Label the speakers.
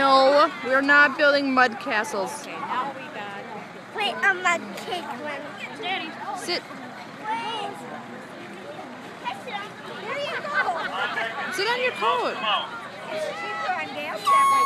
Speaker 1: No, we're not building mud castles.
Speaker 2: Okay, now we got.
Speaker 3: Wait, I'm a cake one.
Speaker 2: Daddy.
Speaker 1: Sit.
Speaker 3: Wait. There you go.
Speaker 1: Sit on your coat.
Speaker 3: She's throwing gas that way.